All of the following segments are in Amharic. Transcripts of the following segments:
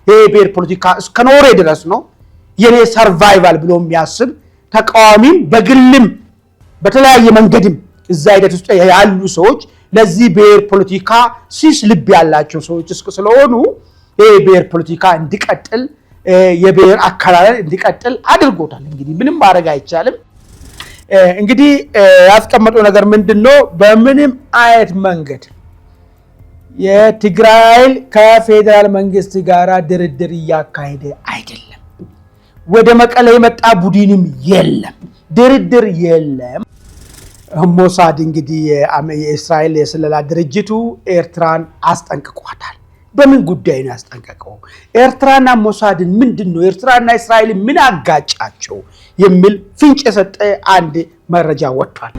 የብሔር ፖለቲካ እስከኖረ ድረስ ነው የኔ ሰርቫይቫል ብሎ የሚያስብ ተቃዋሚም በግልም በተለያየ መንገድም እዛ ሂደት ውስጥ ያሉ ሰዎች ለዚህ ብሔር ፖለቲካ ሲስ ልብ ያላቸው ሰዎች ስለሆኑ የብሔር ፖለቲካ እንዲቀጥል የብሔር አካላል እንዲቀጥል አድርጎታል። እንግዲህ ምንም ማድረግ አይቻልም። እንግዲህ ያስቀመጠው ነገር ምንድነው? በምንም አይነት መንገድ የትግራይ ከፌደራል መንግስት ጋር ድርድር እያካሄደ አይደለም። ወደ መቀሌ የመጣ ቡድንም የለም፣ ድርድር የለም። ሞሳድ እንግዲህ የእስራኤል የስለላ ድርጅቱ ኤርትራን አስጠንቅቋታል። በምን ጉዳይ ነው ያስጠንቀቀው? ኤርትራና ሞሳድን ምንድነው ኤርትራና እስራኤል ምን አጋጫቸው የሚል ፍንጭ የሰጠ አንድ መረጃ ወጥቷል።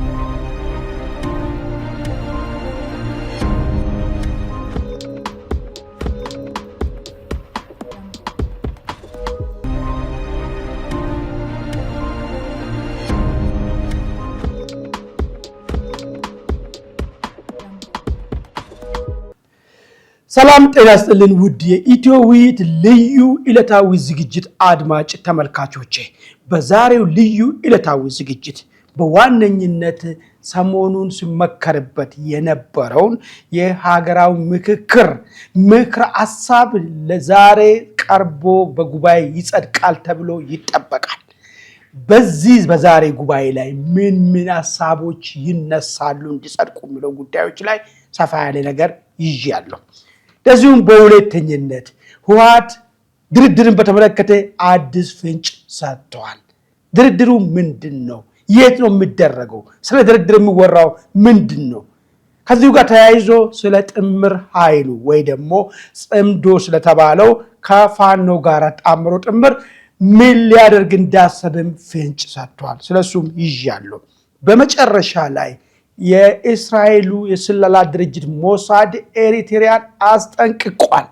ሰላም ጤና ይስጥልን ውድ የኢትዮ ውይይት ልዩ ዕለታዊ ዝግጅት አድማጭ ተመልካቾቼ፣ በዛሬው ልዩ ዕለታዊ ዝግጅት በዋነኝነት ሰሞኑን ሲመከርበት የነበረውን የሀገራዊ ምክር ሐሳብ ለዛሬ ቀርቦ በጉባኤ ይጸድቃል ተብሎ ይጠበቃል። በዛሬ ጉባኤ ላይ ምን ሐሳቦች ይነሳሉ እንዲጸድቁ የሚለው ጉዳዮች ላይ ሰፋ ያለ ነገር ይያለሁ። ለዚሁም በሁለተኝነት ህወሓት ድርድርን በተመለከተ አዲስ ፍንጭ ሰጥቷል። ድርድሩ ምንድነው? የት ነው የሚደረገው? ስለ ድርድር የሚወራው ምንድነው? ከዚሁ ጋር ተያይዞ ስለ ጥምር ኃይሉ ወይ ደግሞ ጽምዶ ስለተባለው ከፋኖ ጋር ጣምሮ ጥምር ምን ሊያደርግ እንዳሰብም ፍንጭ ሰጥቷል። ስለሱም ይያለሁ። በመጨረሻ ላይ የእስራኤሉ የስለላ ድርጅት ሞሳድ ኤሪትሪያን አስጠንቅቋል።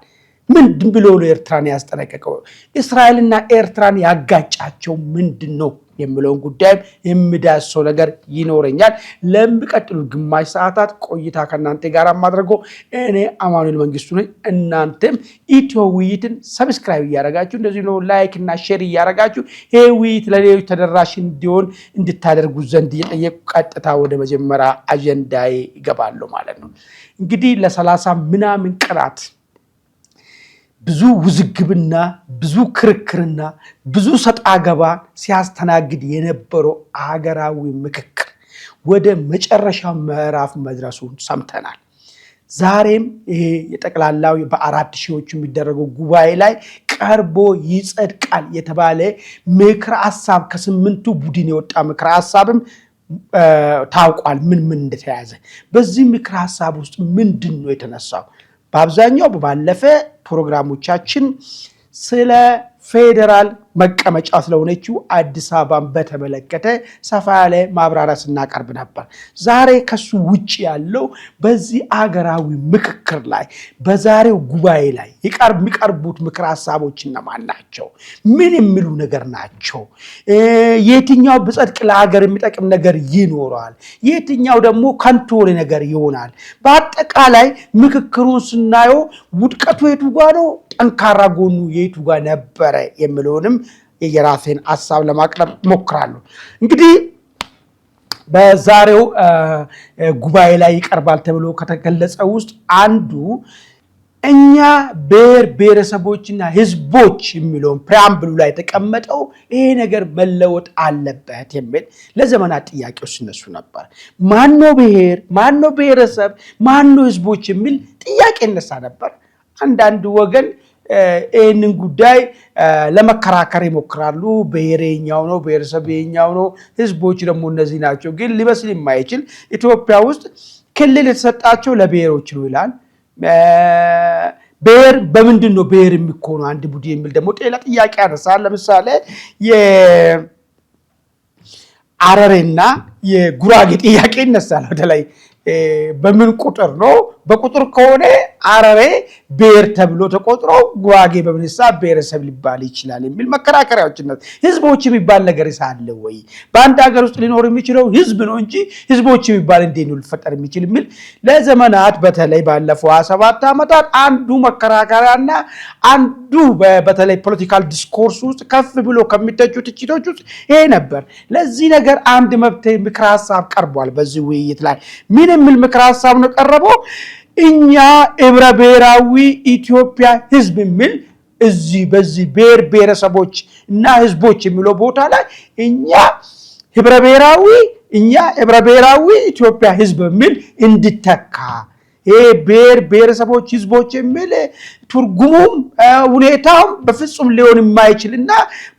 ምንድን ብሎ ነው ኤርትራን ያስጠነቀቀው? እስራኤልና ኤርትራን ያጋጫቸው ምንድነው የሚለውን ጉዳይ የሚዳስሰው ነገር ይኖረኛል። ለሚቀጥሉ ግማሽ ሰዓታት ቆይታ ከእናንተ ጋር ማድረገው እኔ አማኑኤል መንግስቱ ነኝ። እናንተም ኢትዮ ውይይትን ሰብስክራይብ እያደረጋችሁ እንደዚህ ነው ላይክ እና ሼር እያደረጋችሁ ይሄ ውይይት ለሌሎች ተደራሽ እንዲሆን እንድታደርጉ ዘንድ እየጠየቁ ቀጥታ ወደ መጀመሪያ አጀንዳዬ ይገባለሁ ማለት ነው። እንግዲህ ለ30 ምናምን ቀናት ብዙ ውዝግብና ብዙ ክርክርና ብዙ ሰጣ ገባ ሲያስተናግድ የነበረው ሀገራዊ ምክክር ወደ መጨረሻው ምዕራፍ መድረሱን ሰምተናል። ዛሬም ይሄ የጠቅላላው በ4 ሺዎች የሚደረገው ጉባኤ ላይ ቀርቦ ይጸድቃል የተባለ ምክር ሐሳብ ከ8ቱ ቡድን የወጣ ምክር ሐሳብም ታውቋል። ምን እንደተያዘ በዚህ ምክር ሐሳብ ውስጥ ምንድነው የተነሳው? በአብዛኛው ባለፈ ፕሮግራሞቻችን ስለ ፌደራል መቀመጫ ስለሆነችው አዲስ አበባን በተመለከተ ሰፋ ያለ ማብራሪያ ስናቀርብ ነበር። ዛሬ ከሱ ውጪ ያለው በዚህ አገራዊ ምክክር ላይ በዛሬው ጉባኤ ላይ የሚቀርቡት ምክር ሐሳቦች እነማን ናቸው? ምን የሚሉ ነገር ናቸው? የትኛው በጸድቅ ለሀገር የሚጠቅም ነገር ይኖራል? የትኛው ደግሞ ከንቱ ነገር ይሆናል? በአጠቃላይ ምክክሩን ስናየው ውድቀቱ የቱ ጋር ነው? ጠንካራ ጎኑ የቱ ጋር ነበረ የሚለውንም የራሴን ሐሳብ ለማቅረብ ሞክራለሁ። እንግዲህ በዛሬው ጉባኤ ላይ ይቀርባል ተብሎ ከተገለጸ ውስጥ አንዱ እኛ ብሔረሰቦችና ህዝቦች የሚለውን ፕሪያምብሉ ላይ የተቀመጠው ይሄ ነገር መለወጥ አለበት የሚል ለዘመናት ጥያቄዎች ሲነሱ ነበር። ማነው ብሔር፣ ማነው ብሔረሰብ፣ ማነው ህዝቦች የሚል ጥያቄ ይነሳ ነበር። አንዳንድ ወገን ይህንን ጉዳይ ለመከራከር ይሞክራሉ። ብሔርኛው ነው፣ ብሔረሰብ የኛው ነው፣ ህዝቦች ደግሞ እነዚህ ናቸው። ግን ሊመስል የማይችል ኢትዮጵያ ውስጥ ክልል የተሰጣቸው ለብሔሮች ነው ይላል። ብሔር በምንድን ነው ብሔር የሚኮነው አንድ ቡድን የሚል ደግሞ ሌላ ጥያቄ ያነሳል። ለምሳሌ የሐረርና የጉራጌ ጥያቄ ይነሳል። በተለይ በምን ቁጥር ነው በቁጥር ከሆነ አረሬ ብሔር ተብሎ ተቆጥሮ ጉራጌ በምንሳ ብሔረሰብ ሊባል ይችላል የሚል መከራከሪያዎችነት ህዝቦች የሚባል ነገር ሳለ ወይ በአንድ ሀገር ውስጥ ሊኖር የሚችለው ህዝብ ነው እንጂ ህዝቦች የሚባል እንዴት ነው ሊፈጠር የሚችል የሚል ለዘመናት በተለይ ባለፈው 27 ዓመታት አንዱ መከራከሪያና አንዱ በተለይ ፖለቲካል ዲስኮርስ ውስጥ ከፍ ብሎ ከሚተቹ ትችቶች ውስጥ ይሄ ነበር። ለዚህ ነገር አንድ መብት ምክር ሐሳብ ቀርቧል። በዚህ ውይይት ላይ ምን የሚል ምክር ሐሳብ ነው ቀረበው? እኛ ህብረ ብሔራዊ ኢትዮጵያ ህዝብ የሚል እዚህ በዚህ ብሔር ብሔረሰቦች እና ህዝቦች የሚለው ቦታ ላይ እኛ ህብረ ብሔራዊ ኢትዮጵያ ህዝብ የሚል እንድተካ ይሄ ብሔር ብሔረሰቦች ህዝቦች የሚል ትርጉሙም ሁኔታውም በፍጹም ሊሆን የማይችልና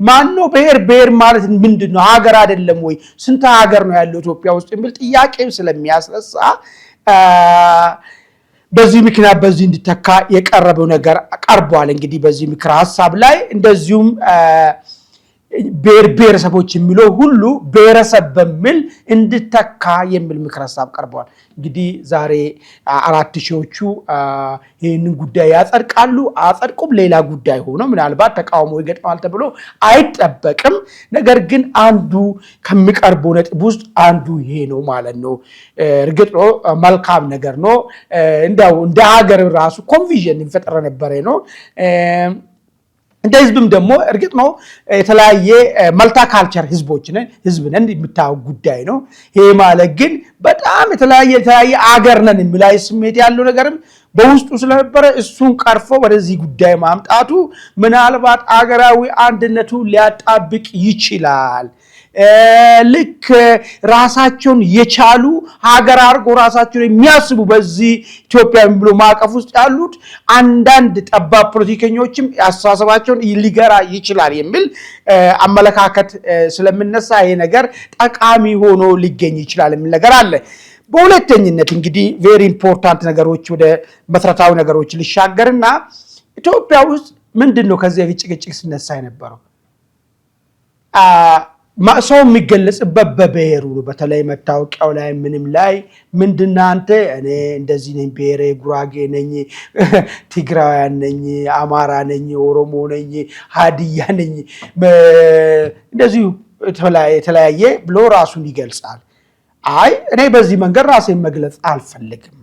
ማነው ብሔር ማለት ምንድነው? ሀገር አይደለም ወይ? ስንት ሀገር ነው ያለው ኢትዮጵያ ውስጥ የሚል ጥያቄም ስለሚያስነሳ በዚህ ምክንያት በዚህ እንዲተካ የቀረበው ነገር ቀርቧል። እንግዲህ በዚህ ምክር ሐሳብ ላይ እንደዚሁም ብሔረሰቦች የሚለው ሁሉ ብሔረሰብ በሚል እንድተካ የሚል ምክር ሐሳብ ቀርቧል። እንግዲህ ዛሬ 4000ዎቹ ይህንን ጉዳይ ያጸድቃሉ አጸድቁም ሌላ ጉዳይ ሆኖ ምናልባት ተቃውሞ ይገጥማል ተብሎ አይጠበቅም። ነገር ግን አንዱ ከሚቀርበው ነጥብ ውስጥ አንዱ ይሄ ነው ማለት ነው። እርግጥ ነው መልካም ነገር ነው። እንደው እንደ ሀገር ራሱ ኮንፊዥን ይፈጠር ነበር ነው። እንደ ህዝብም ደግሞ እርግጥ ነው የተለያየ መልታ ካልቸር ህዝብ ነን የሚታወቅ ጉዳይ ነው። ይሄ ማለት ግን በጣም የተለያየ አገር ነን የሚላይ ስሜት ያለው ነገርም በውስጡ ስለነበረ እሱን ቀርፎ ወደዚህ ጉዳይ ማምጣቱ ምናልባት አገራዊ አንድነቱ ሊያጣብቅ ይችላል። ልክ ራሳቸውን የቻሉ ሀገር አድርጎ ራሳቸውን የሚያስቡ በዚህ ኢትዮጵያ ብሎ ማዕቀፍ ውስጥ ያሉት አንዳንድ ጠባብ ፖለቲከኞችም አስተሳሰባቸውን ሊገራ ይችላል የሚል አመለካከት ስለምነሳ ይሄ ነገር ጠቃሚ ሆኖ ሊገኝ ይችላል የሚል ነገር አለ። በሁለተኝነት እንግዲህ ቬሪ ኢምፖርታንት ነገሮች ወደ መሰረታዊ ነገሮች ሊሻገርና ኢትዮጵያ ውስጥ ምንድነው ከዚህ በፊት ጭቅጭቅ ሲነሳ የነበረው ሰው የሚገለጽበት በብሔሩ በተለይ መታወቂያው ላይ ምንም ላይ ምንድነው አንተ እኔ እንደዚህ ነኝ ብሔሬ ጉራጌ ነኝ ትግራዋያን ነኝ አማራ ነኝ ኦሮሞ ነኝ ሀዲያ ነኝ እንደዚህ የተለያየ ብሎ ራሱን ይገልጻል። አይ እኔ በዚህ መንገድ ራሴን መግለጽ አልፈልግም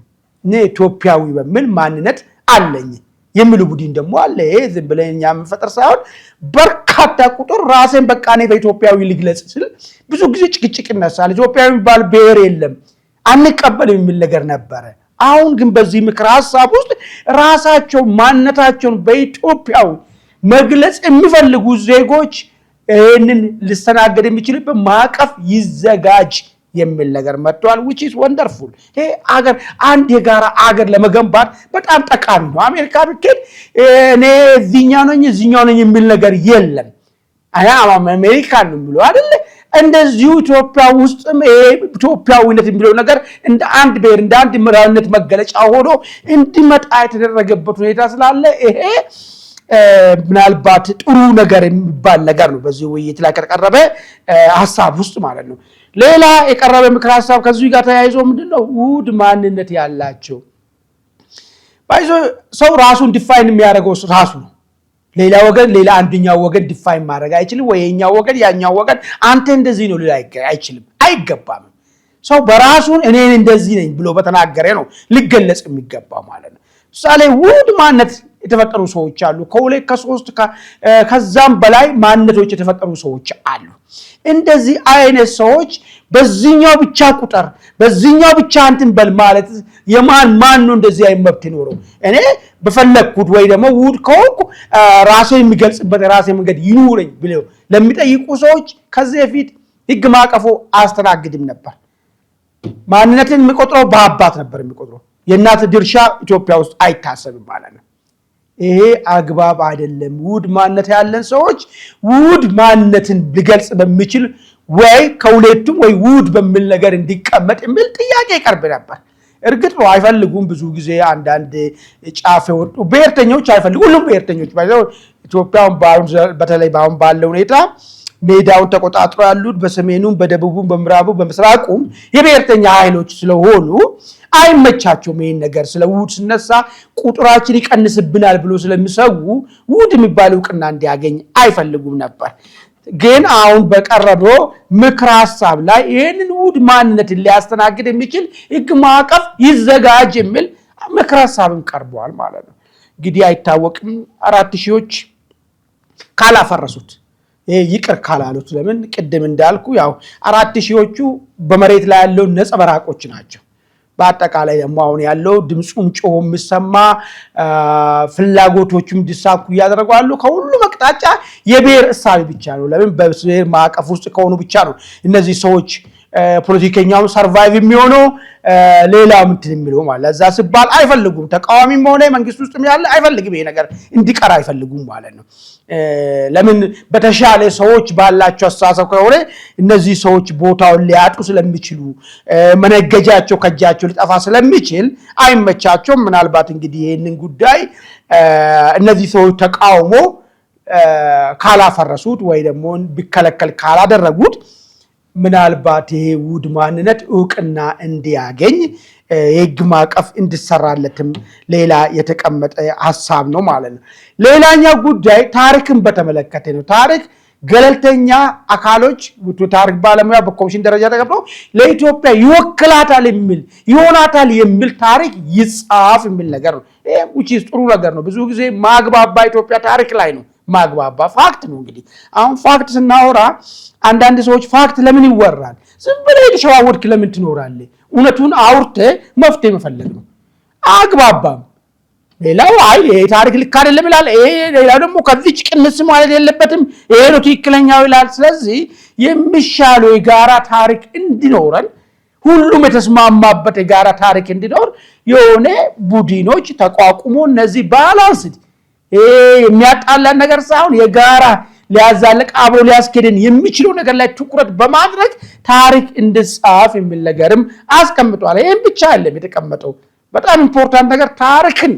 እኔ ኢትዮጵያዊ በሚል ማንነት አለኝ የሚሉ ቡድን ደግሞ አለ። ዝም ብለን እኛ የምንፈጥር ሳይሆን በርካታ ቁጥር ራሴን በቃ እኔ በኢትዮጵያዊ ልግለጽ ሲል ብዙ ጊዜ ጭቅጭቅ ይነሳል። ኢትዮጵያዊ የሚባል ብሔር የለም አንቀበልም የሚል ነገር ነበረ። አሁን ግን በዚህ ምክር ሐሳብ ውስጥ ራሳቸው ማንነታቸውን በኢትዮጵያዊ መግለጽ የሚፈልጉ ዜጎች ይህንን ሊስተናገድ የሚችልበት ማዕቀፍ ይዘጋጅ የሚል ነገር መጥቷል። which is wonderful። ይሄ አገር አንድ የጋራ አገር ለመገንባት በጣም ጠቃሚ ነው። አሜሪካ ብትሄድ እኔ እዚህኛው ነኝ የሚል ነገር የለም። አሜሪካን ነው የሚለው አይደል? እንደዚሁ ኢትዮጵያ ውስጥም ይሄ ኢትዮጵያዊነት የሚለው ነገር እንደ አንድ ብሔር እንደ አንድ ምራነት መገለጫ ሆኖ እንዲመጣ የተደረገበት ሁኔታ ስላለ ይሄ ምናልባት ጥሩ ነገር የሚባል ነገር ነው በዚህ ውይይት ላይ ከተቀረበ ሐሳብ ውስጥ ማለት ነው። ሌላ የቀረበ ምክር ሐሳብ ከዚህ ጋር ተያይዞ ምንድነው ውድ ማንነት ያላቸው ባይዞ ሰው ራሱን ዲፋይን የሚያደርገው ራሱ ነው። ሌላ ወገን ሌላ አንደኛው ወገን ዲፋይን ማድረግ አይችልም። ወይ የኛው ወገን ያኛው ወገን አንተ እንደዚህ ነው ሊል አይችልም፣ አይገባም። ሰው በራሱን እኔ እንደዚህ ነኝ ብሎ በተናገረ ነው ሊገለጽ የሚገባው ማለት ነው። ምሳሌ ውድ ማንነት የተፈጠሩ ሰዎች አሉ። ከሁለት ከሶስት ከዛም በላይ ማንነቶች የተፈጠሩ ሰዎች አሉ። እንደዚህ አይነት ሰዎች በዚህኛው ብቻ ቁጥር በዚህኛው ብቻ እንትን በል ማለት ማን ነው እንደዚህ አይመብት ይኖረው? እኔ በፈለኩት ወይ ደግሞ ውድ ከሆንኩ ራሴን የሚገልጽበት ራሴ መንገድ ይኑረኝ ብለው ለሚጠይቁ ሰዎች ከዚህ በፊት ህግ ማቀፎ አስተናግድም ነበር። ማንነትን የሚቆጥረው በአባት ነበር የሚቆጥረው። የእናት ድርሻ ኢትዮጵያ ውስጥ አይታሰብም ማለት ነው። ይሄ አግባብ አይደለም። ውድ ማንነት ያለን ሰዎች ውድ ማንነትን ሊገልጽ በሚችል ወይ ከሁለቱም ወይ ውድ በሚል ነገር እንዲቀመጥ የሚል ጥያቄ ይቀርብ ነበር። እርግጥ ነው አይፈልጉም። ብዙ ጊዜ አንዳንድ ጫፍ የወጡ ብሔርተኞች አይፈልጉም። ሁሉም ብሔርተኞች ኢትዮጵያውን በተለይ በአሁን ባለው ሁኔታ ሜዳውን ተቆጣጥሮ ያሉት በሰሜኑም በደቡቡም በምዕራቡ በምስራቁም የብሔርተኛ ኃይሎች ስለሆኑ አይመቻቸውም። ይሄን ነገር ስለ ውድ ሲነሳ ቁጥራችን ይቀንስብናል ብሎ ስለሚሰጉ ውድ የሚባለው ዕውቅና እንዲያገኝ አይፈልጉም ነበር። ግን አሁን በቀረበው ምክር ሐሳብ ላይ ይሄንን ውድ ማንነትን ሊያስተናግድ የሚችል ሕግ ማዕቀፍ ይዘጋጅ የሚል ምክር ሐሳብም ቀርቧል ማለት ነው። እንግዲህ አይታወቅም 4000ዎች ካላፈረሱት ይቅር ካላሉት ለምን ቅድም እንዳልኩ ያው 4000ዎቹ በመሬት ላይ ያለው ነጸበራቆች ናቸው። በአጠቃላይ ደግሞ አሁን ያለው ድምጹም ጮሆ የሚሰማ ፍላጎቶቹም እንዲሳኩ ያደርጋሉ። ከሁሉ መቅጣጫ የብሔር እሳቤ ብቻ ነው። ለምን በብሔር ማዕቀፍ ውስጥ ከሆኑ ብቻ ነው እነዚህ ሰዎች ፖለቲከኛው ሰርቫይቭ የሚሆነው ሌላው እንትን የሚለው ማለት ለዛ ሲባል አይፈልጉም። ተቃዋሚም ሆነ መንግስት ውስጥም ያለ አይፈልግም ይሄ ነገር እንዲቀር አይፈልጉም ማለት ነው። ለምን በተሻለ ሰዎች ባላቸው አስተሳሰብ ከሆነ እነዚህ ሰዎች ቦታውን ሊያጡ ስለሚችሉ መነገጃቸው ከጃቸው ሊጠፋ ስለሚችል አይመቻቸውም። ምናልባት እንግዲህ ይሄንን ጉዳይ እነዚህ ሰዎች ተቃውሞ ካላፈረሱት ወይ ደግሞ ቢከለከል ካላደረጉት ምናልባት ይሄ ውድ ማንነት ዕውቅና እንዲያገኝ የሕግ ማዕቀፍ እንዲሰራለትም ሌላ የተቀመጠ ሐሳብ ነው ማለት ነው። ሌላኛው ጉዳይ ታሪክን በተመለከተ ነው። ታሪክ ገለልተኛ አካሎች ታሪክ ባለሙያ በኮሚሽን ደረጃ ተቀምጠው ለኢትዮጵያ ይወክላታል የሚል ይሆናታል የሚል ታሪክ ይጻፍ የሚል ነገር ነው። ይሄ ጥሩ ነገር ነው። ብዙ ጊዜ ማግባባ ኢትዮጵያ ታሪክ ላይ ነው ማግባባ ፋክት ነው። እንግዲህ አሁን ፋክት ስናወራ አንዳንድ ሰዎች ፋክት ለምን ይወራል? ዝም ብለህ የተሸዋወድክ ለምን ትኖራለህ? እውነቱን አውርተህ መፍትሄ መፈለግ ነው። አግባባም ሌላው ይሄ ታሪክ ልክ አይደለም ይላል። ሌላው ደግሞ ከዚች ቅንስ ማለት የለበትም ይሄ ነው ትክክለኛው ይላል። ስለዚህ የሚሻለው የጋራ ታሪክ እንዲኖረን ሁሉም የተስማማበት የጋራ ታሪክ እንዲኖር የሆነ ቡድኖች ተቋቁሞ እነዚህ ባላንስድ የሚያጣላን ነገር ሳይሆን የጋራ ሊያዛልቅ አብሮ ሊያስኬድን የሚችለው ነገር ላይ ትኩረት በማድረግ ታሪክ እንዲጻፍ የሚል ነገርም አስቀምጧል። ይሄን ብቻ አይደለም የተቀመጠው በጣም ኢምፖርታንት ነገር ታሪክን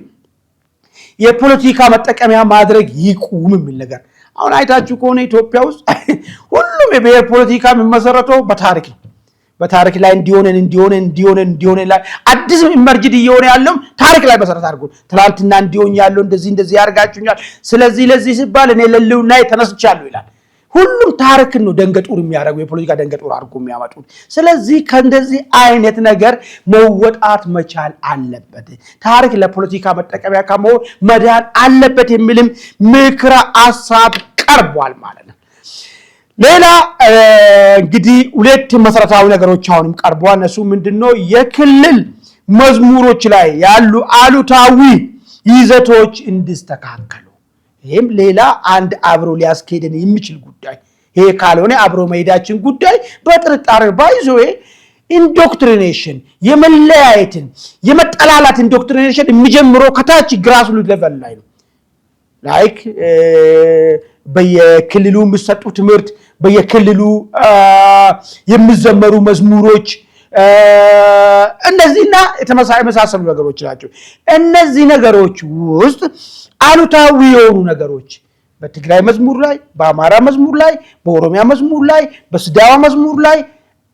የፖለቲካ መጠቀሚያ ማድረግ ይቁም የሚል ነገር። አሁን አይታችሁ ከሆነ ኢትዮጵያ ውስጥ ሁሉም የብሔር ፖለቲካ የሚመሰረተው በታሪክ ነው። በታሪክ ላይ እንዲሆን ላይ አዲስ ኢመርጅድ እየሆነ ያለው ታሪክ ላይ መሰረት አድርጎ ትላንትና እንዲሆን ያለው እንደዚህ ያርጋችሁኛል ስለዚህ ለዚህ ሲባል እኔ ለልውና ተነስቻለሁ ይላል። ሁሉም ታሪክን ነው ደንገጡር የሚያደርገው የፖለቲካ ደንገጡር አድርጎ የሚያመጡት። ስለዚህ ከእንደዚህ አይነት ነገር መወጣት መቻል አለበት። ታሪክ ለፖለቲካ መጠቀሚያ ከመሆን መዳን አለበት የሚልም ምክረ ሐሳብ ቀርቧል ማለት ነው። ሌላ እንግዲህ ሁለት መሰረታዊ ነገሮች አሁንም ቀርቧል። እነሱ ምንድነው? የክልል መዝሙሮች ላይ ያሉ አሉታዊ ይዘቶች እንዲስተካከሉ። ይሄም ሌላ አንድ አብሮ ሊያስኬደን የሚችል ጉዳይ። ይሄ ካልሆነ አብሮ መሄዳችን ጉዳይ በጥርጣሬ ባይዞ ኢንዶክትሪኔሽን የመለያየትን የመጠላላት ኢንዶክትሪኔሽን የሚጀምረው ከታች ግራስሩት ሌቨል ላይ ነው። ላይክ በየክልሉ የሚሰጡ ትምህርት በየክልሉ የሚዘመሩ መዝሙሮች እነዚህና የተመሳሰሉ ነገሮች ናቸው። እነዚህ ነገሮች ውስጥ አሉታዊ የሆኑ ነገሮች በትግራይ መዝሙር ላይ በአማራ መዝሙር ላይ በኦሮሚያ መዝሙር ላይ በሲዳማ መዝሙር ላይ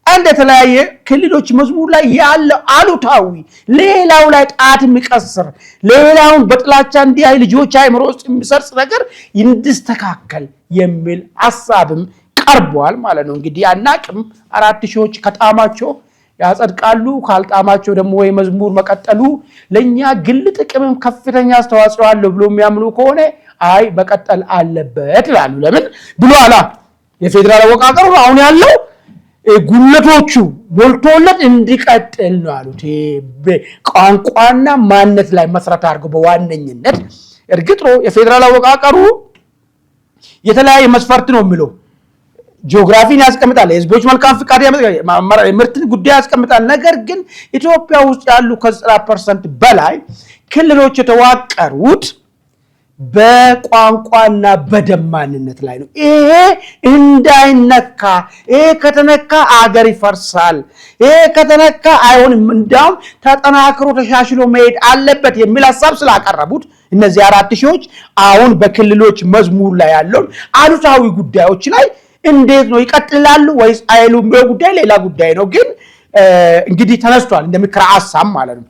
አንድ የተለያየ ክልሎች መዝሙር ላይ ያለ አሉታዊ ሌላው ላይ ጣት የሚቀስር ሌላውን በጥላቻ እንዲያይ ልጆች አይምሮ ውስጥ የሚሰርጽ ነገር እንዲስተካከል የሚል ሐሳብም ቀርቧል ማለት ነው። እንግዲህ አናቅም 4000ዎች ከጣማቸው ያጸድቃሉ ካልጣማቸው ደግሞ ወይ መዝሙር መቀጠሉ ለኛ ግል ጥቅምም ከፍተኛ አስተዋጽኦ አለው ብሎ የሚያምኑ ከሆነ አይ መቀጠል አለበት ይላሉ። ለምን ብሎ አላ የፌደራል አወቃቀሩ አሁን ያለው ጉለቶቹ ቦልቶለት እንዲቀጥል ነው አሉት። ቋንቋና ማንነት ላይ መሰረት አድርጎ በዋነኝነት እርግጥ ነው የፌደራል አወቃቀሩ የተለያየ መስፈርት ነው የሚለው ጂኦግራፊን ያስቀምጣል፣ የህዝቦች መልካም ፍቃድ ምርትን ጉዳይ ያስቀምጣል። ነገር ግን ኢትዮጵያ ውስጥ ያሉ ከ90% በላይ ክልሎች የተዋቀሩት በቋንቋና በደም ማንነት ላይ ነው። ይሄ እንዳይነካ፣ ይሄ ከተነካ አገር ይፈርሳል፣ ይሄ ከተነካ አይሆንም፣ እንዳውም ተጠናክሮ ተሻሽሎ መሄድ አለበት የሚል ሐሳብ ስላቀረቡት እነዚህ 4000ዎች አሁን በክልሎች መዝሙር ላይ ያለው አሉታዊ ጉዳዮች ላይ እንዴት ነው ይቀጥላሉ ወይስ አይሉም? በጉዳይ ሌላ ጉዳይ ነው። ግን እንግዲህ ተነስቷል እንደምክራ ሐሳብ ማለት ነው።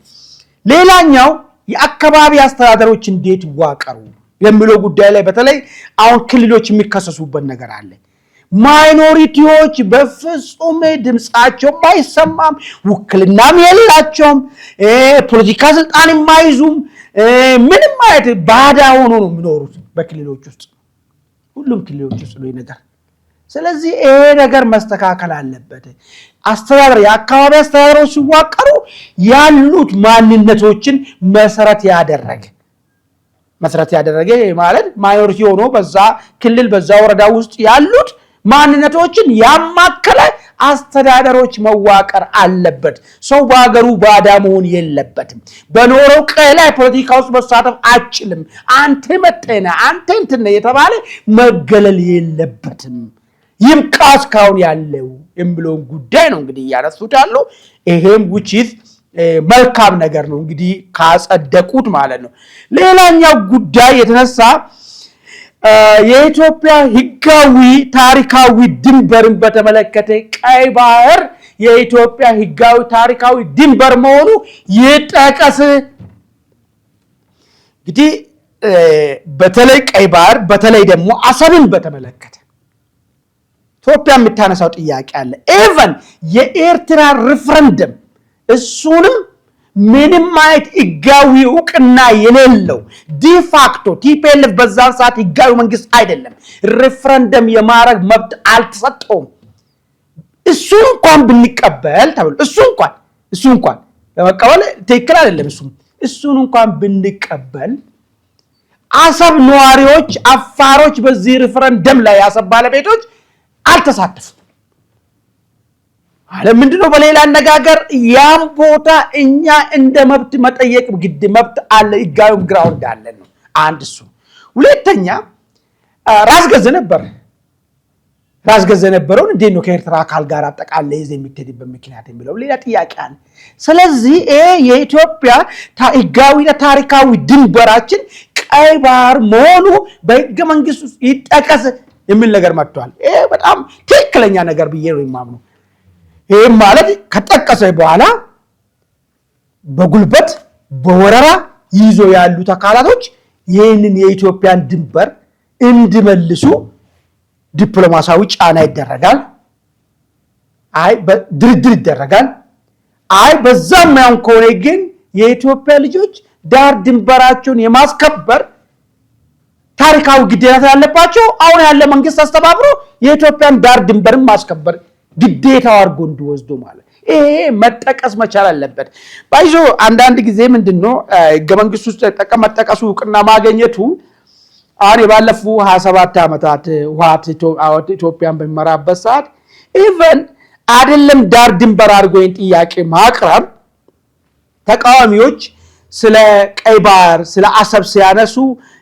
ሌላኛው የአካባቢ አስተዳደሮች እንዴት ይዋቀሩ የሚለው ጉዳይ ላይ በተለይ አሁን ክልሎች የሚከሰሱበት ነገር አለ። ማይኖሪቲዎች በፍጹም ድምጻቸው አይሰማም፣ ውክልናም የላቸውም፣ ፖለቲካ ስልጣን የማይዙም፣ ምንም አይነት ባዳ ሆኖ ነው የሚኖሩት በክልሎች ውስጥ፣ ሁሉም ክልሎች ውስጥ ነው ነገር። ስለዚህ ይሄ ነገር መስተካከል አለበት። አስተዳደር የአካባቢ አስተዳደሮች ሲዋቀሩ ያሉት ማንነቶችን መሰረት ያደረገ ማለት ማይኖሪቲ ሆኖ በዛ ክልል በዛ ወረዳ ውስጥ ያሉት ማንነቶችን ያማከለ አስተዳደሮች መዋቀር አለበት። ሰው በአገሩ ባዳ መሆን የለበትም። በኖረው ቀላይ ፖለቲካ ውስጥ መሳተፍ አይችልም። አንተ መጠነ አንተ እንትን የተባለ መገለል የለበትም። ይምቃ እስካሁን ያለው የሚለውን ጉዳይ ነው እንግዲህ ያነሱት ያለው። ይሄም ውጪት መልካም ነገር ነው እንግዲህ ካጸደቁት ማለት ነው። ሌላኛው ጉዳይ የተነሳ የኢትዮጵያ ህጋዊ ታሪካዊ ድንበርን በተመለከተ ቀይ ባህር የኢትዮጵያ ህጋዊ ታሪካዊ ድንበር መሆኑ ይጠቀስ። እንግዲህ በተለይ ቀይ ባህር በተለይ ደግሞ አሰብን በተመለከተ ኢትዮጵያ የምታነሳው ጥያቄ አለ። ኢቨን የኤርትራ ሪፈረንደም እሱንም ምንም አይነት ህጋዊ ዕውቅና የሌለው ዲፋክቶ ቲፒኤልኤፍ በዛን ሰዓት ህጋዊ መንግስት አይደለም፣ ሪፈረንደም የማድረግ መብት አልተሰጠውም። እሱን እንኳን ብንቀበል ተብሎ እሱ እንኳን ለመቀበል ትክክል አይደለም። እሱን እንኳን ብንቀበል አሰብ ነዋሪዎች አፋሮች በዚህ ሪፈረንደም ላይ ያሰብ ባለቤቶች አልተሳተፉም አለ። ምንድነው? በሌላ አነጋገር ያን ቦታ እኛ እንደ መብት መጠየቅ ግድ መብት አለ፣ ህጋዊ ግራውንድ አለ ነው አንድ እሱ። ሁለተኛ ራስ ገዝ ነበረውን እንዴት ነው ከኤርትራ አካል ጋር አጠቃላይ ይዘ የሚትሄድበት ምክንያት የሚለው ሌላ ጥያቄ አለ። ስለዚህ የኢትዮጵያ ህጋዊና ታሪካዊ ድንበራችን ቀይ ባህር መሆኑ በህገ መንግስት ውስጥ ይጠቀስ የሚል ነገር መጥቷል። ይሄ በጣም ትክክለኛ ነገር ብዬ ነው የማምነው። ይሄ ማለት ከጠቀሰ በኋላ በጉልበት በወረራ ይዞ ያሉት አካላቶች ይህንን የኢትዮጵያን ድንበር እንዲመልሱ ዲፕሎማሲያዊ ጫና ይደረጋል። ድርድር ይደረጋል። በዛም ያውን ከሆነ ግን የኢትዮጵያ ልጆች ዳር ድንበራቸውን የማስከበር ታሪካዊ ግዴታ ያለባቸው አሁን ያለ መንግስት አስተባብሮ የኢትዮጵያን ዳር ድንበርን ማስከበር ግዴታው አድርጎ እንዲወስዱ ማለት ይሄ መጠቀስ መቻል አለበት። ባይዞ አንዳንድ ጊዜ ምንድነው ህገ መንግስት ውስጥ መጠቀሱ ዕውቅና ማግኘቱ አሁን የባለፉ 27 ዓመታት ህወሓት ኢትዮጵያን በሚመራበት ሰዓት ኢቨን አይደለም ዳር ድንበር አድርጎ ጥያቄ ማቅረብ ተቃዋሚዎች ስለ ቀይ ባህር ስለ አሰብ ሲያነሱ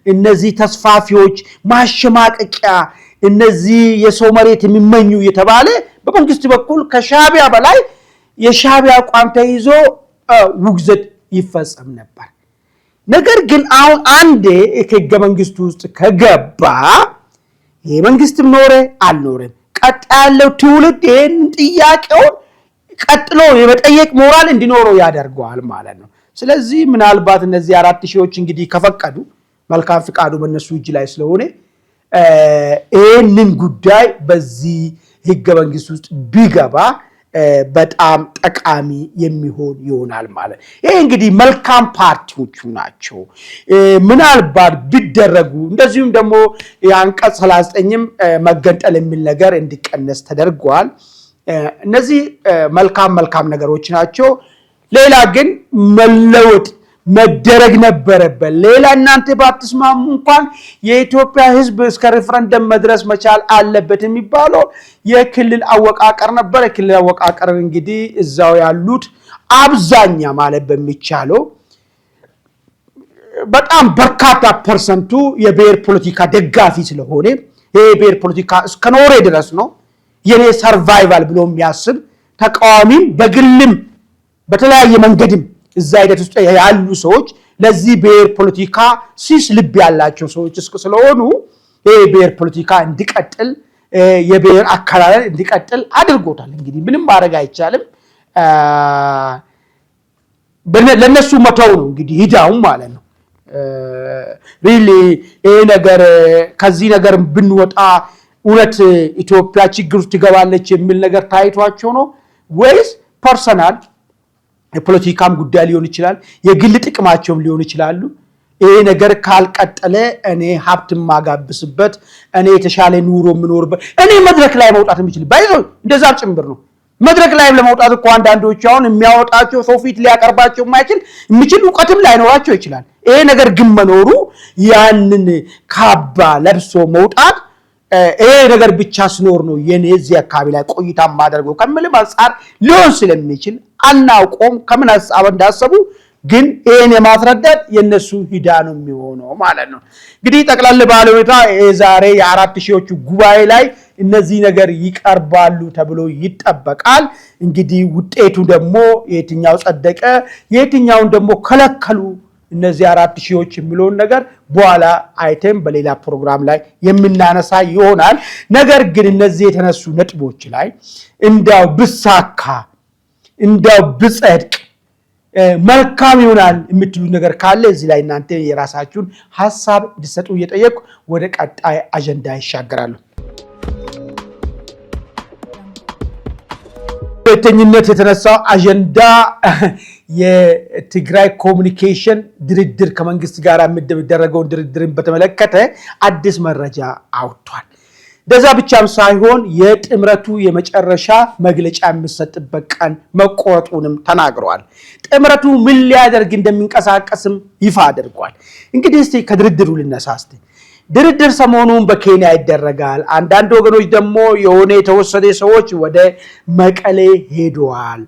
እነዚህ ተስፋፊዎች ማሸማቀቂያ እነዚህ የሰው መሬት የሚመኙ የተባለ በመንግስት በኩል ከሻቢያ በላይ የሻቢያ አቋም ተይዞ ውግዘት ይፈጸም ነበር። ነገር ግን አሁን አንዴ ከህገ መንግስቱ ውስጥ ከገባ ይሄ መንግስትም ኖረ አልኖረም ቀጣለው ትውልድ ይሄን ጥያቄውን ቀጥሎ የመጠየቅ ሞራል እንዲኖረው ያደርገዋል ማለት ነው። ስለዚህ ምናልባት እነዚህ 4000ዎች እንግዲህ ከፈቀዱ መልካም ፍቃዱ በእነሱ እጅ ላይ ስለሆነ ይህንን ጉዳይ በዚህ ህገ መንግስት ውስጥ ቢገባ በጣም ጠቃሚ የሚሆን ይሆናል ማለት። ይሄ እንግዲህ መልካም ፓርቲዎቹ ናቸው ምናልባት ቢደረጉ። እንደዚሁም ደግሞ የአንቀጽ 39ም መገንጠል የሚል ነገር እንዲቀነስ ተደርጓል። እነዚህ መልካም ነገሮች ናቸው። ሌላ ግን መለወጥ መደረግ ነበረበት። ሌላ እናንተ ባትስማሙ እንኳን የኢትዮጵያ ህዝብ እስከ ሪፈረንደም መድረስ መቻል አለበት የሚባለው የክልል አወቃቀር ነበር። የክልል አወቃቀር እንግዲህ እዛው ያሉት አብዛኛ ማለት በሚቻለው በጣም በርካታ ፐርሰንቱ የብሔር ፖለቲካ ደጋፊ ስለሆነ ይሄ ብሔር ፖለቲካ እስከኖረ ድረስ ነው የኔ ሰርቫይቫል ብሎ የሚያስብ ተቃዋሚም በግልም በተለያየ መንገድም እዛ ሂደት ውስጥ ያሉ ሰዎች ለዚህ ብሔር ፖለቲካ ሲስ ልብ ያላቸው ሰዎች ስለሆኑ ይሄ ብሔር ፖለቲካ እንዲቀጥል የብሔር አካላል እንዲቀጥል አድርጎታል። እንግዲህ ምንም ማድረግ አይቻልም። ለነሱ መተው ነው እንግዲህ ሂዳው ማለት ነው ሪሊ ይሄ ነገር ከዚህ ነገር ብንወጣ እውነት ኢትዮጵያ ችግር ውስጥ ትገባለች የሚል ነገር ታይቷቸው ነው ወይስ ፐርሰናል የፖለቲካም ጉዳይ ሊሆን ይችላል የግል ጥቅማቸውም ሊሆን ይችላሉ ይሄ ነገር ካልቀጠለ እኔ ሀብት ማጋብስበት እኔ የተሻለ ኑሮ ምኖርበት እኔ መድረክ ላይ መውጣት የምችል ባይዞ እንደዛ ጭምብር ነው መድረክ ላይ ለመውጣት እኮ አንዳንዶች አሁን የሚያወጣቸው ሰው ፊት ሊያቀርባቸው የማይችል ዕውቀትም ላይኖራቸው ይችላል ይሄ ነገር ግን መኖሩ ያንን ካባ ለብሶ መውጣት ይሄ ነገር ብቻ ስኖር ነው የኔ እዚህ አካባቢ ላይ ቆይታ ማደርገው ከምልም አንፃር ሊሆን ስለሚችል አናውቆም ከምን ሐሳብ እንዳሰቡ ግን ይሄን የማስረዳት የነሱ ሂዳ ነው የሚሆነው ማለት ነው እንግዲህ ጠቅላላ ባለ ሁኔታ ዛሬ የአራት ሺዎቹ ጉባኤ ላይ እነዚህ ነገር ይቀርባሉ ተብሎ ይጠበቃል እንግዲህ ውጤቱ ደግሞ የትኛው ጸደቀ የትኛውን ደግሞ ከለከሉ እነዚህ አራት ሺዎች የሚሉን ነገር በኋላ አይተም በሌላ ፕሮግራም ላይ የምናነሳ ይሆናል ነገር ግን እነዚህ የተነሱ ነጥቦች ላይ እንዳው ብሳካ እንዳው ብጸድቅ መልካም ይሆናል የምትሉ ነገር ካለ እዚህ ላይ እናንተ የራሳችሁን ሐሳብ እንድትሰጡ እየጠየቁ ወደ ቀጣይ አጀንዳ ይሻገራሉ ሁለተኛነት የተነሳው አጀንዳ የትግራይ ኮሙኒኬሽን ድርድር ከመንግስት ጋር የሚደረገው ድርድርን በተመለከተ አዲስ መረጃ አውጥቷል እንደዛ ብቻም ሳይሆን የጥምረቱ የመጨረሻ መግለጫ የሚሰጥበት ቀን መቆረጡንም ተናግሯል ጥምረቱ ምን ሊያደርግ እንደሚንቀሳቀስም ይፋ አድርጓል እንግዲህ እስቲ ከድርድሩ ልነሳስት ድርድር ሰሞኑን በኬንያ ይደረጋል አንዳንድ ወገኖች ደግሞ የሆነ የተወሰደ ሰዎች ወደ መቀሌ ሄደዋል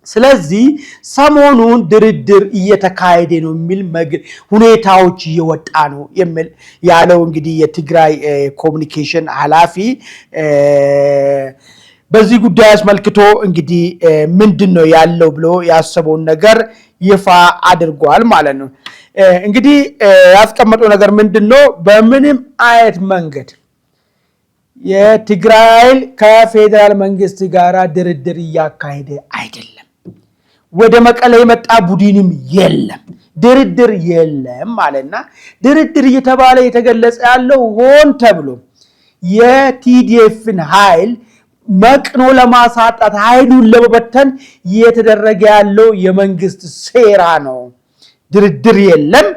ስለዚህ ሰሞኑን ድርድር እየተካሄደ ነው የሚል ሁኔታዎች እየወጣ ነው የሚል ያለው እንግዲህ የትግራይ ኮሙኒኬሽን ኃላፊ በዚህ ጉዳይ አስመልክቶ እንግዲህ ምንድነው ያለው ብሎ ያሰበውን ነገር ይፋ አድርጓል ማለት ነው እንግዲህ ያስቀመጠው ነገር ምንድነው በምንም አይነት መንገድ የትግራይ ከፌደራል መንግስት ጋር ድርድር ያካሄደ አይደለም ወደ መቀሌ የመጣ ቡድንም የለም ድርድር የለም ማለትና ድርድር እየተባለ የተገለጸ ያለው ሆን ተብሎ የቲዲኤፍን ኃይል መቅኖ ለማሳጣት ኃይሉን ለመበተን እየተደረገ ያለው የመንግስት ሴራ ነው ድርድር የለም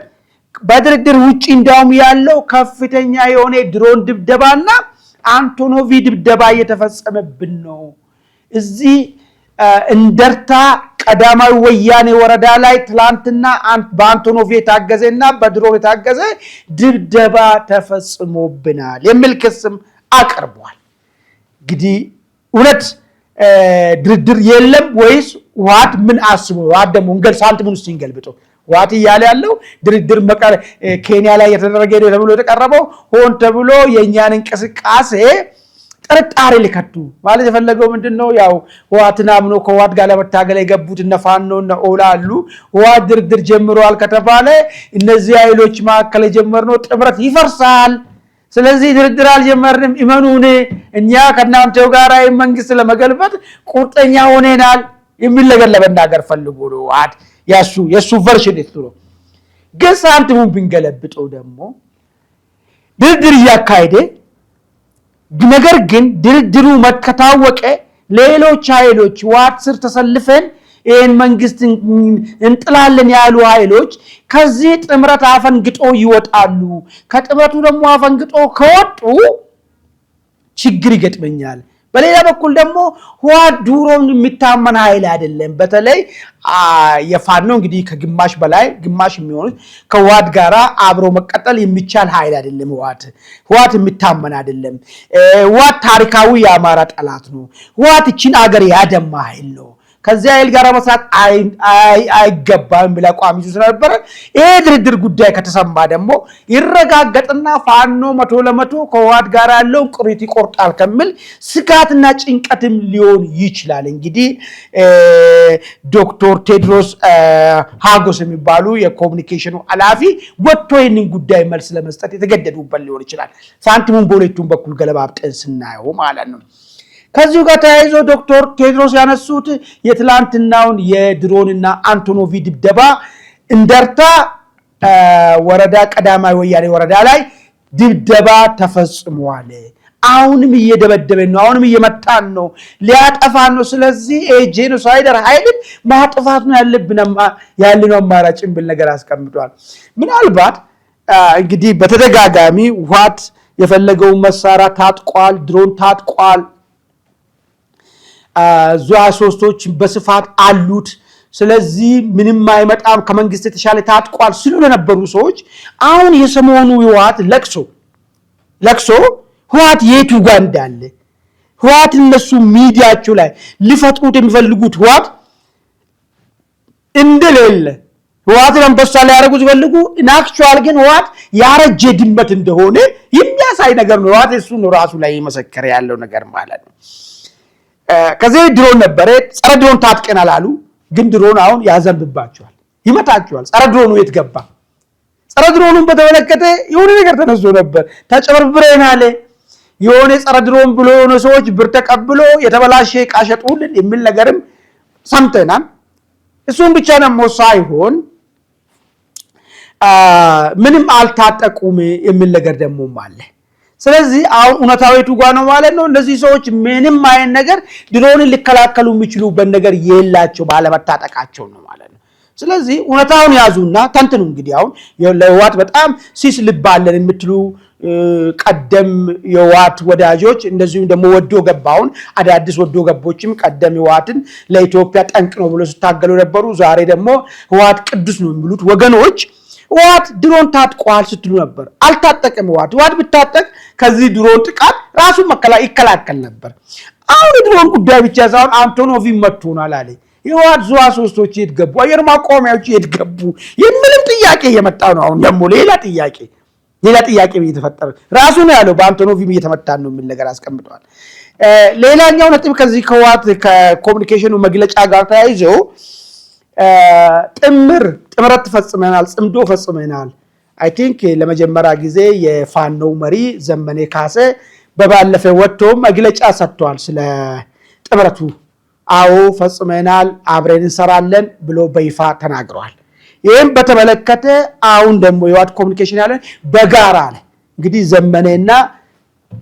በድርድር ውጪ እንዳውም ያለው ከፍተኛ የሆነ ድሮን ድብደባና አንቶኖቪ ድብደባ እየተፈጸመብን ነው እዚህ እንደርታ ቀዳማዊ ወያኔ ወረዳ ላይ ትላንትና በአንቶኖቪ የታገዘና በድሮን የታገዘ ድብደባ ተፈጽሞብናል የሚል ክስም አቀርቧል እንግዲህ እውነት ድርድር የለም ወይስ ዋት ምን አስቦ ዋት ደግሞ እንገል ሳንቲሙን ውስጥ ይንገልብጦ ዋት ይያለ ያለው ድርድር መቀለ ኬንያ ላይ የተደረገ ነው ተብሎ ተቀረበው ሆን ተብሎ የኛን እንቅስቃሴ ጥርጣሬ ሊከቱ ማለት የፈለገው ምንድነው ያው ዋትና አምኖ ከዋት ጋር ለመታገል የገቡት እነፋኖና ኦላ አሉ ዋት ድርድር ጀምሯል ከተባለ እነዚህ ኃይሎች ማከለ ጀመርነው ጥምረት ይፈርሳል ስለዚህ ድርድር አልጀመርንም ኢማኑኔ እኛ ከናንተው ጋር መንግስት ለመገልበጥ ቁርጠኛ ሆነናል የሚል ነገር ለመናገር ፈልጎ ነው ዋት የሱ ቨርሽን ነው ግን ሳንቲሙን ብንገለብጠው ደግሞ ድርድር ያካሄደ ነገር ግን ድርድሩ መከታወቀ ሌሎች ኃይሎች ዋት ስር ተሰልፈን ይሄን መንግስት እንጥላለን ያሉ ኃይሎች ከዚህ ጥምረት አፈንግጦ ይወጣሉ ከጥምረቱ ደግሞ አፈንግጦ ከወጡ ችግር ይገጥመኛል በሌላ በኩል ደግሞ ዋት ዱሮን የሚታመን ኃይል አይደለም በተለይ የፋኖ እንግዲህ ከግማሽ በላይ ግማሽ የሚሆኑት ከዋት ጋራ አብሮ መቀጠል የሚቻል ኃይል አይደለም ዋት የሚታመን አይደለም ዋት ታሪካዊ የአማራ ጠላት ነው ዋት እቺን አገር ያደማ ኃይል ነው ከዚያ ኃይል ጋር መስራት አይገባም ብላ ቋሚሱ ስለነበረ ይሄ ድርድር ጉዳይ ከተሰማ ደግሞ ይረጋገጥና ፋኖ 100% ከዋት ጋር ያለው ቅሪት ይቆርጣል ከሚል ስጋትና ጭንቀትም ሊሆን ይችላል እንግዲህ ዶክተር ቴድሮስ ሃጎስ የሚባሉ የኮሙኒኬሽኑ ኃላፊ ወጥቶ ይህንን ጉዳይ መልስ ለመስጠት የተገደዱበት ሊሆን ይችላል ሳንቲሙን በሁለቱም በኩል ገለባብጠን ስናየው ማለት ነው ከዚሁ ጋር ተያይዞ ዶክተር ቴድሮስ ያነሱት የትላንትናውን የድሮንና አንቶኖቪ ድብደባ እንደርታ ወረዳ ቀዳማዊ ወያኔ ወረዳ ላይ ድብደባ ተፈጽሟል። አሁንም እየደበደበን ነው፣ አሁንም እየመጣን ነው፣ ሊያጠፋን ነው። ስለዚህ ጄኖሳይደር ኃይልን ማጥፋት ነው ያለነው አማራጭ ብል ነገር አስቀምጧል። ምናልባት እንግዲህ በተደጋጋሚ ህወሓት የፈለገውን መሳሪያ ታጥቋል፣ ድሮን ታጥቋል፣ ዙ23ቶች በስፋት አሉት። ስለዚህ ምንም አይመጣም ከመንግስት የተሻለ ታጥቋል ሲሉ ለነበሩ ሰዎች አሁን የሰሞኑ ህወሓት ለቅሶ ህወሓት የቱ ጋር እንዳለ ህወሓት እነሱ ሚዲያቸው ላይ ሊፈጥሩት የሚፈልጉት ህወሓት እንደሌለ ህወሓትን አንበሳ ላይ ያደረጉት ይፈልጉ ናክቹዋል ግን ህወሓት ያረጀ ድመት እንደሆነ የሚያሳይ ነገር ነው። ህወሓት እሱ ነው ራሱ ላይ መሰከረ ያለው ነገር ማለት ነው። ከዚህ ድሮን ነበረ ጸረ ድሮን ታጥቀናል አሉ። ግን ድሮን አሁን ያዘንብባቸዋል፣ ይመታቸዋል። ጸረ ድሮኑ የት ገባ? ጸረ ድሮኑን በተመለከተ የሆነ ነገር ተነስቶ ነበር። ተጨበርብረናል የሆነ ጸረ ድሮን ብሎ የሆነ ሰዎች ብር ተቀብሎ የተበላሸ ዕቃ ሸጡልን የሚል ነገርም ሰምተናል። እሱም ብቻ ነው ሳይሆን ምንም አልታጠቁም የሚል ነገር ደግሞ አለ። ስለዚህ አሁን እውነታዊቱ ጋር ነው ማለት ነው። እነዚህ ሰዎች ምንም አይነት ነገር ድሮንን ሊከላከሉ የሚችሉበት ነገር የላቸው ባለመታጠቃቸው ነው ማለት ነው። ስለዚህ እውነታውን ያዙና ተንትኑ። እንግዲህ አሁን ለህወሓት በጣም ሲስ ልባለን የምትሉ ቀደም የህወሓት ወዳጆች እንደዚሁም ደግሞ ወዶ ገባውን አዳዲስ ወዶ ገቦችም ቀደም ህወሓትን ለኢትዮጵያ ጠንቅ ነው ብሎ ሲታገሉ ነበሩ። ዛሬ ደግሞ ህወሓት ቅዱስ ነው የሚሉት ወገኖች ህወሓት ድሮን ታጥቋል ስትሉ ነበር። አልታጠቀም። ህወሓት ብታጠቅ ከዚህ ድሮን ጥቃት ራሱን ይከላከል ነበር። አሁን ድሮን ጉዳይ ብቻ ሳይሆን አንቶኖቪ መጥቶናል አለ። የህወሓት ዙ23ቶች የት ገቡ? አየር ማቆሚያዎች የት ገቡ? የሚልም ጥያቄ እየመጣ ነው። አሁን ደግሞ ሌላ ጥያቄ እየተፈጠረ ራሱ ነው ያለው። በአንቶኖቪ እየተመታን ነው የሚል ነገር አስቀምጠዋል። ሌላኛው ነጥብ ከዚህ ከህወሓት ከኮሙኒኬሽኑ መግለጫ ጋር ተያይዞ ጥምረት ፈጽመናል፣ ጽምዶ ፈጽመናል። አይ ቲንክ ለመጀመሪያ ጊዜ የፋኖው መሪ ዘመኔ ካሴ በባለፈ ወጥቶ መግለጫ ሰጥቷል ስለ ጥምረቱ። አዎ ፈጽመናል፣ አብረን እንሰራለን ብሎ በይፋ ተናግሯል። ይህም በተመለከተ አሁን ደግሞ የህወሓት ኮሙኒኬሽን ያለ በጋራ አለ። እንግዲህ ዘመኔና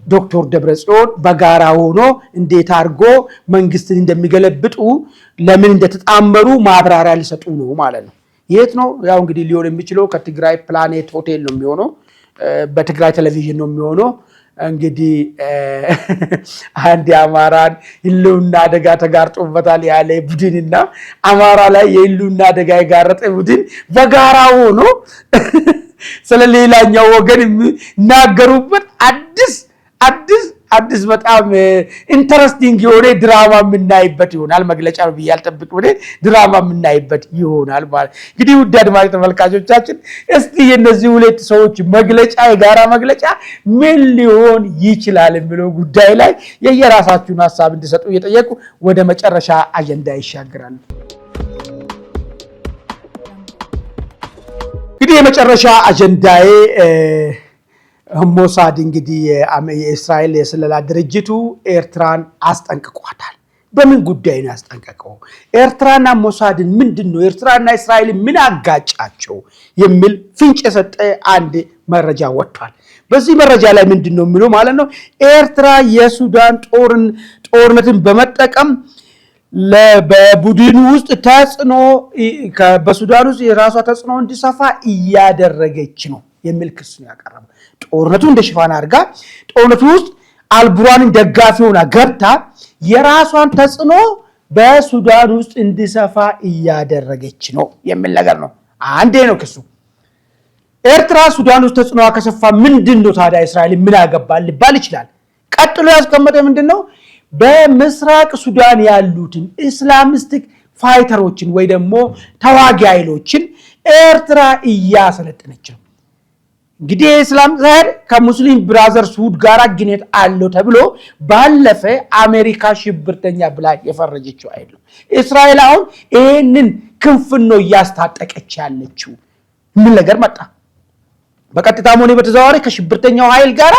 ዶክተር ደብረጽዮን በጋራ ሆኖ እንዴት አድርጎ መንግስትን እንደሚገለብጡ ለምን እንደተጣመሩ ማብራሪያ ሊሰጡ ነው ማለት ነው። የት ነው ያው እንግዲህ ሊሆን የሚችለው ከትግራይ ፕላኔት ሆቴል ነው የሚሆነው፣ በትግራይ ቴሌቪዥን ነው የሚሆነው። እንግዲህ አንድ የአማራን ህልውና አደጋ ተጋርጦበታል ያለ ቡድንና አማራ ላይ የህልውና አደጋ የጋረጠ ቡድን በጋራ ሆኖ ስለሌላኛው ወገን የሚናገሩበት አዲስ በጣም ኢንተረስቲንግ የሆነ ድራማ የምናይበት ይሆናል። መግለጫ ነው ብዬ አልጠብቅም፣ ድራማ የምናይበት ይሆናል ማለት እንግዲህ። ውድ አድማጭ ተመልካቾቻችን እስቲ የነዚህ ሁለት ሰዎች መግለጫ የጋራ መግለጫ ምን ሊሆን ይችላል የሚለው ጉዳይ ላይ የየራሳችሁን ሀሳብ እንድሰጡ እየጠየቁ ወደ መጨረሻ አጀንዳ ይሻገራሉ። እንግዲህ የመጨረሻ አጀንዳዬ ሞሳድ እንግዲህ የእስራኤል የስለላ ድርጅቱ ኤርትራን አስጠንቅቋታል። በምን ጉዳይ ነው ያስጠንቀቀው? ኤርትራና ሞሳድን ምንድነው ኤርትራና እስራኤል ምን አጋጫቸው የሚል ፍንጭ የሰጠ አንድ መረጃ ወጥቷል። በዚህ መረጃ ላይ ምንድነው የሚለው ማለት ነው ኤርትራ የሱዳን ጦርነትን በመጠቀም በቡድኑ ውስጥ ተጽዕኖ በሱዳን ውስጥ የራሷ ተጽዕኖ እንዲሰፋ እያደረገች ነው የሚል ክስ ነው ያቀረበው። ጦርነቱ እንደ ሽፋን አድርጋ ጦርነቱ ውስጥ አልቡራንን ደጋፊ ሆና ገብታ የራሷን ተጽዕኖ በሱዳን ውስጥ እንዲሰፋ እያደረገች ነው የሚል ነገር ነው። አንዴ ነው ክሱ። ኤርትራ ሱዳን ውስጥ ተጽዕኖ ከሰፋ ምንድነው ታዲያ እስራኤል ምን ያገባል ሊባል ይችላል። ቀጥሎ ያስቀመጠ ምንድነው በምስራቅ ሱዳን ያሉትን ኢስላሚስቲክ ፋይተሮችን ወይ ደግሞ ተዋጊ ኃይሎችን ኤርትራ እያሰለጠነች ነው። እንግዲህ እስላም ዘር ከሙስሊም ብራዘርስ ሁድ ጋር ግንኙነት አለው ተብሎ ባለፈ አሜሪካ ሽብርተኛ ብላ የፈረጀችው አይደለም። እስራኤል አሁን ይሄንን ክንፍን ነው እያስታጠቀች ያለችው ምን ነገር መጣ። በቀጥታም ሆነ በተዘዋዋሪ ከሽብርተኛው ኃይል ጋር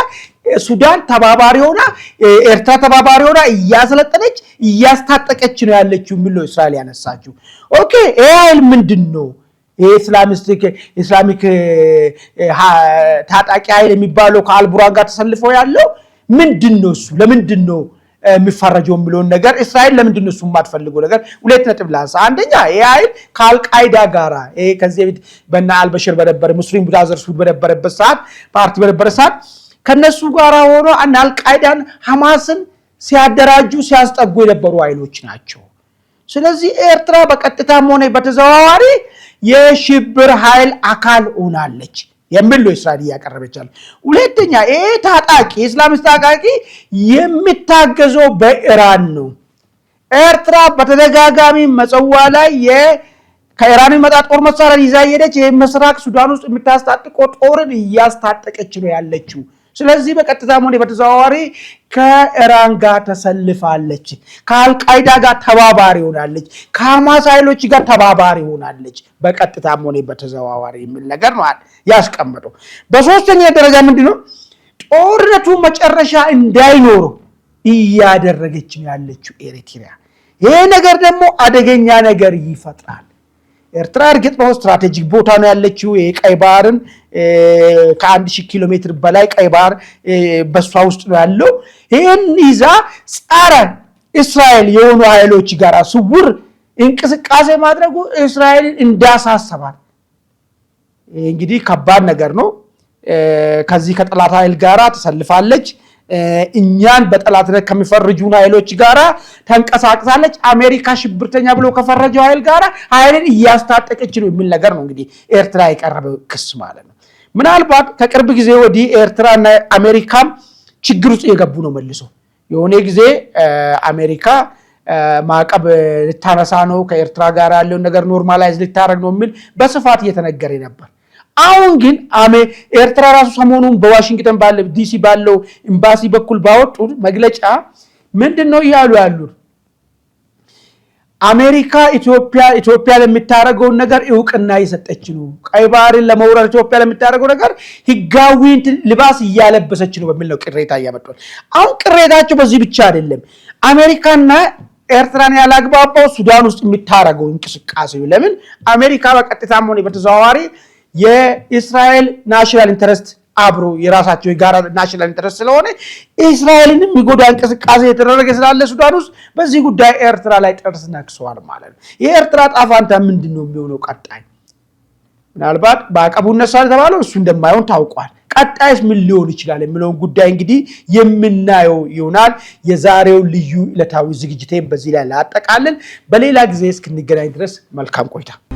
ሱዳን ተባባሪ ሆና ኤርትራ ተባባሪ ሆና እያሰለጠነች እያስታጠቀች ነው ያለችው የሚለው እስራኤል ያነሳችው። ኦኬ ኤል ምንድነው ኢስላሚክ ታጣቂ ኃይል የሚባለው ከአልቡራን ጋር ተሰልፎ ያለው ምንድነው? እሱ ለምንድነው የሚፈረጀው የሚለውን ነገር እስራኤል ለምንድነው እሱ የማትፈልገው ነገር ሁለት ነጥብ ላንሳ። አንደኛ ይሄ ኃይል ከአልቃይዳ ጋራ ከዚህ በፊት በእነ አልበሽር በነበረ ሙስሊም ብራዘርስ በነበረበት ሰዓት ፓርቲ በነበረ ሰዓት ከነሱ ጋራ ሆኖ አልቃይዳን ሐማስን ሲያደራጁ ሲያስጠጉ የነበሩ ኃይሎች ናቸው። ስለዚህ ኤርትራ በቀጥታም ሆነ በተዘዋዋሪ የሽብር ኃይል አካል ሆናለች የሚል እስራኤል ያቀረበቻል። ሁለተኛ ይሄ ታጣቂ እስላሚስት ታጣቂ የሚታገዘው በኢራን ነው። ኤርትራ በተደጋጋሚ መጸዋ ላይ ከኢራን መጣ ጦር መሳሪያ ይዛ ሄደች። የምስራቅ ሱዳን ውስጥ የምታስታጥቀው ጦርን እያስታጠቀች ነው ያለችው። ስለዚህ በቀጥታም ሆነ በተዘዋዋሪ ከኢራን ጋር ተሰልፋለች፣ ከአልቃይዳ ጋር ተባባሪ ሆናለች፣ ከሐማስ ኃይሎች ጋር ተባባሪ ሆናለች በቀጥታም ሆነ በተዘዋዋሪ የሚል ነገር ነው ያስቀመጠው። በሶስተኛ ደረጃ ምንድነው ጦርነቱ መጨረሻ እንዳይኖር እያደረገች ነው ያለችው ኤሪትሪያ። ይሄ ነገር ደግሞ አደገኛ ነገር ይፈጥራል። ኤርትራ እርግጥ ነው ስትራቴጂክ ቦታ ነው ያለችው። የቀይ ባህርን ከ1000 ኪሎ ሜትር በላይ ቀይ ባህር በሷ ውስጥ ነው ያለው። ይሄን ይዛ ጸረ እስራኤል የሆኑ ኃይሎች ጋር ስውር እንቅስቃሴ ማድረጉ እስራኤልን እንዳሳሰባል እንግዲህ ከባድ ነገር ነው። ከዚህ ከጠላት ኃይል ጋራ ተሰልፋለች። እኛን በጠላትነት ከሚፈርጁን ኃይሎች ጋራ ተንቀሳቅሳለች። አሜሪካ ሽብርተኛ ብሎ ከፈረጀው ኃይል ጋራ ኃይልን እያስታጠቀች ነው የሚል ነገር ነው እንግዲህ ኤርትራ የቀረበው ክስ ማለት ነው። ምናልባት ከቅርብ ጊዜ ወዲህ ኤርትራና አሜሪካም ችግር ውስጥ የገቡ ነው መልሶ የሆነ ጊዜ አሜሪካ ማዕቀብ ልታነሳ ነው ከኤርትራ ጋር ያለውን ነገር ኖርማላይዝ ልታረግ ነው የሚል በስፋት እየተነገረ ነበር። አሁን ግን ኤርትራ ራሱ ሰሞኑን በዋሽንግተን ባለው ዲሲ ባለው ኤምባሲ በኩል ባወጡት መግለጫ ምንድነው ይያሉ ያሉት? አሜሪካ ኢትዮጵያ ለምታረገው ነገር እውቅና እየሰጠች ነው፣ ቀይ ባህርን ለመውረር ኢትዮጵያ ለምታረገው ነገር ህጋዊ ልባስ እያለበሰች ነው በሚል ነው ቅሬታ ያመጣው። አሁን ቅሬታቸው በዚህ ብቻ አይደለም። አሜሪካና ኤርትራን ያላግባባው ሱዳን ውስጥ የምታረገው እንቅስቃሴ ለምን አሜሪካ በቀጥታም ሆነ በተዘዋዋሪ የእስራኤል ናሽናል ኢንተረስት አብሮ የራሳቸው የጋራ ናሽናል ኢንተረስት ስለሆነ እስራኤልን የሚጎዳ እንቅስቃሴ የተደረገ ስላለ ሱዳን ውስጥ በዚህ ጉዳይ ኤርትራ ላይ ጥርስ ነክሰዋል ማለት ነው። የኤርትራ ጣፋንታ ምንድነው የሚሆነው ቀጣይ? ምናልባት በአቀቡ ነሳል ተባለው እሱ እንደማይሆን ታውቋል። ቀጣይስ ምን ሊሆን ይችላል የሚለውን ጉዳይ እንግዲህ የምናየው ይሆናል። የዛሬው ልዩ ዕለታዊ ዝግጅቴን በዚህ ላይ ላጠቃልል። በሌላ ጊዜ እስክንገናኝ ድረስ መልካም ቆይታ